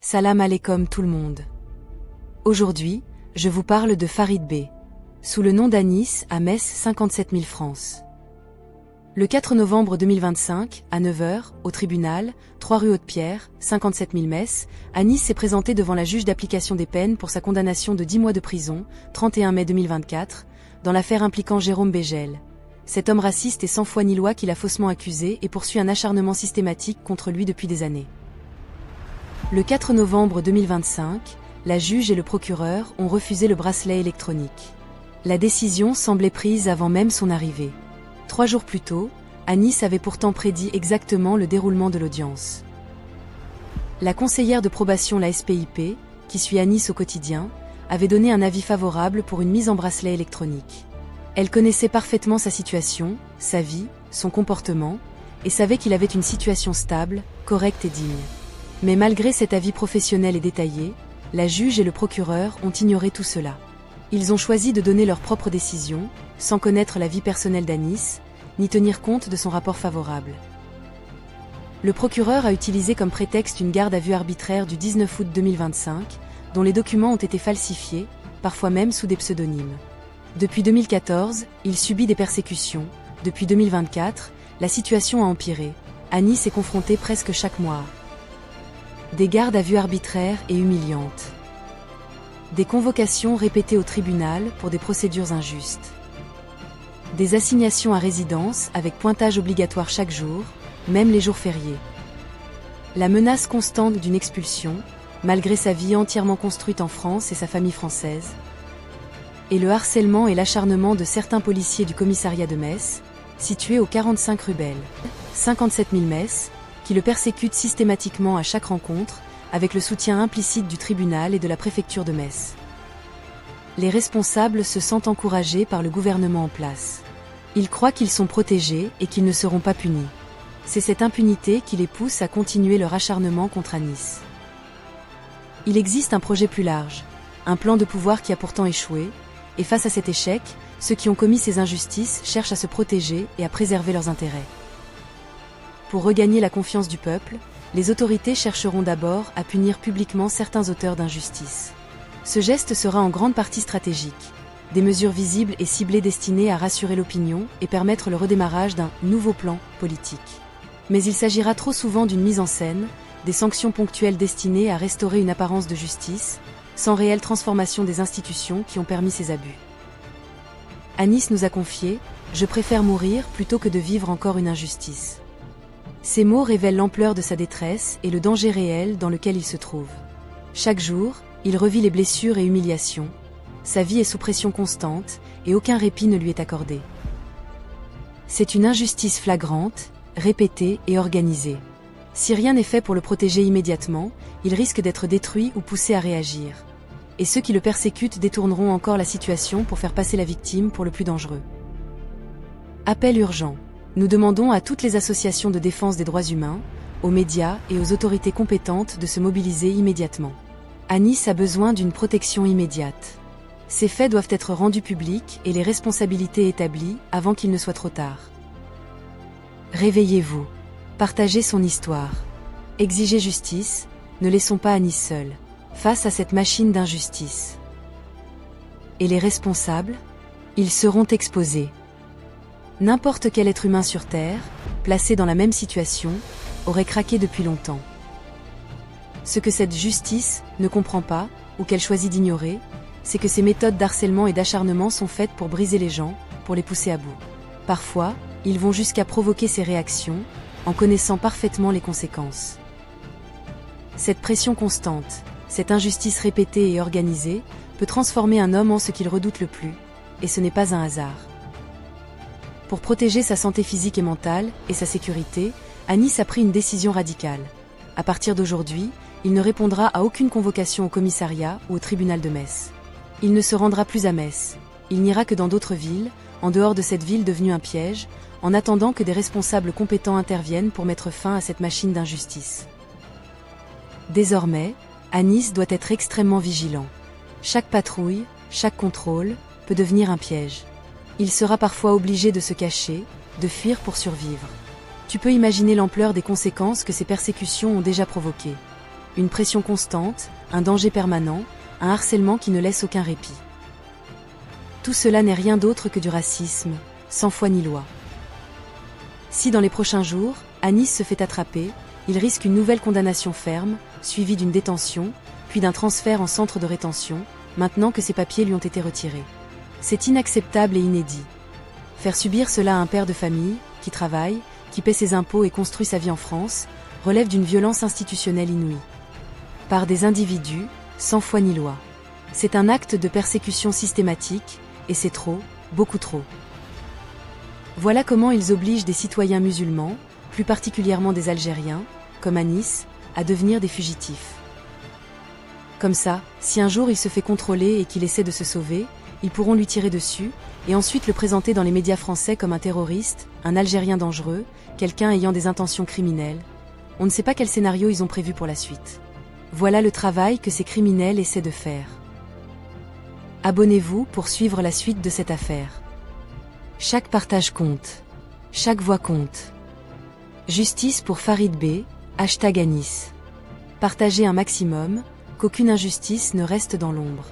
Salam alaikum tout le monde. Aujourd'hui, je vous parle de Farid B. Sous le nom d'Anis à Metz 57 000 francs. Le 4 novembre 2025, à 9 h, au tribunal, 3 rue Haute-Pierre, 57 000 Metz, Anis s'est présenté devant la juge d'application des peines pour sa condamnation de 10 mois de prison, 31 mai 2024, dans l'affaire impliquant Jérôme Bégel. Cet homme raciste et sans foi ni loi qui l'a faussement accusé et poursuit un acharnement systématique contre lui depuis des années. Le 4 novembre 2025, la juge et le procureur ont refusé le bracelet électronique. La décision semblait prise avant même son arrivée. 3 jours plus tôt, Anis avait pourtant prédit exactement le déroulement de l'audience. La conseillère de probation, la SPIP, qui suit Anis au quotidien, avait donné un avis favorable pour une mise en bracelet électronique. Elle connaissait parfaitement sa situation, sa vie, son comportement, et savait qu'il avait une situation stable, correcte et digne. Mais malgré cet avis professionnel et détaillé, la juge et le procureur ont ignoré tout cela. Ils ont choisi de donner leur propre décision, sans connaître la vie personnelle d'Anis, ni tenir compte de son rapport favorable. Le procureur a utilisé comme prétexte une garde à vue arbitraire du 19 août 2025, dont les documents ont été falsifiés, parfois même sous des pseudonymes. Depuis 2014, il subit des persécutions. Depuis 2024, la situation a empiré. Anis est confronté presque chaque mois. Des gardes à vue arbitraires et humiliantes. Des convocations répétées au tribunal pour des procédures injustes. Des assignations à résidence avec pointage obligatoire chaque jour, même les jours fériés. La menace constante d'une expulsion, malgré sa vie entièrement construite en France et sa famille française. Et le harcèlement et l'acharnement de certains policiers du commissariat de Metz, situé au 45 rue Belle, 57 000 Metz, qui le persécutent systématiquement à chaque rencontre, avec le soutien implicite du tribunal et de la préfecture de Metz. Les responsables se sentent encouragés par le gouvernement en place. Ils croient qu'ils sont protégés et qu'ils ne seront pas punis. C'est cette impunité qui les pousse à continuer leur acharnement contre Anis. Il existe un projet plus large, un plan de pouvoir qui a pourtant échoué, et face à cet échec, ceux qui ont commis ces injustices cherchent à se protéger et à préserver leurs intérêts. Pour regagner la confiance du peuple, les autorités chercheront d'abord à punir publiquement certains auteurs d'injustice. Ce geste sera en grande partie stratégique. Des mesures visibles et ciblées destinées à rassurer l'opinion et permettre le redémarrage d'un nouveau plan politique. Mais il s'agira trop souvent d'une mise en scène, des sanctions ponctuelles destinées à restaurer une apparence de justice, sans réelle transformation des institutions qui ont permis ces abus. Anis nous a confié « Je préfère mourir plutôt que de vivre encore une injustice ». Ces mots révèlent l'ampleur de sa détresse et le danger réel dans lequel il se trouve. Chaque jour, il revit les blessures et humiliations. Sa vie est sous pression constante et aucun répit ne lui est accordé. C'est une injustice flagrante, répétée et organisée. Si rien n'est fait pour le protéger immédiatement, il risque d'être détruit ou poussé à réagir. Et ceux qui le persécutent détourneront encore la situation pour faire passer la victime pour le plus dangereux. Appel urgent. Nous demandons à toutes les associations de défense des droits humains, aux médias et aux autorités compétentes de se mobiliser immédiatement. Anis a besoin d'une protection immédiate. Ces faits doivent être rendus publics et les responsabilités établies avant qu'il ne soit trop tard. Réveillez-vous. Partagez son histoire. Exigez justice, ne laissons pas Anis seul, face à cette machine d'injustice. Et les responsables? Ils seront exposés. N'importe quel être humain sur Terre, placé dans la même situation, aurait craqué depuis longtemps. Ce que cette justice ne comprend pas, ou qu'elle choisit d'ignorer, c'est que ces méthodes d'harcèlement et d'acharnement sont faites pour briser les gens, pour les pousser à bout. Parfois, ils vont jusqu'à provoquer ces réactions, en connaissant parfaitement les conséquences. Cette pression constante, cette injustice répétée et organisée, peut transformer un homme en ce qu'il redoute le plus, et ce n'est pas un hasard. Pour protéger sa santé physique et mentale, et sa sécurité, Anis a pris une décision radicale. À partir d'aujourd'hui, il ne répondra à aucune convocation au commissariat ou au tribunal de Metz. Il ne se rendra plus à Metz. Il n'ira que dans d'autres villes, en dehors de cette ville devenue un piège, en attendant que des responsables compétents interviennent pour mettre fin à cette machine d'injustice. Désormais, Anis doit être extrêmement vigilant. Chaque patrouille, chaque contrôle, peut devenir un piège. Il sera parfois obligé de se cacher, de fuir pour survivre. Tu peux imaginer l'ampleur des conséquences que ces persécutions ont déjà provoquées. une pression constante, un danger permanent, un harcèlement qui ne laisse aucun répit. Tout cela n'est rien d'autre que du racisme, sans foi ni loi. Si dans les prochains jours, Anis se fait attraper, il risque une nouvelle condamnation ferme, suivie d'une détention, puis d'un transfert en centre de rétention, maintenant que ses papiers lui ont été retirés. C'est inacceptable et inédit. Faire subir cela à un père de famille, qui travaille, qui paie ses impôts et construit sa vie en France, relève d'une violence institutionnelle inouïe. Par des individus, sans foi ni loi. C'est un acte de persécution systématique, et c'est trop, beaucoup trop. Voilà comment ils obligent des citoyens musulmans, plus particulièrement des Algériens, comme Anis, à devenir des fugitifs. Comme ça, si un jour il se fait contrôler et qu'il essaie de se sauver, ils pourront lui tirer dessus, et ensuite le présenter dans les médias français comme un terroriste, un Algérien dangereux, quelqu'un ayant des intentions criminelles. On ne sait pas quel scénario ils ont prévu pour la suite. Voilà le travail que ces criminels essaient de faire. Abonnez-vous pour suivre la suite de cette affaire. Chaque partage compte. Chaque voix compte. Justice pour Farid B, #Anis. Partagez un maximum, qu'aucune injustice ne reste dans l'ombre.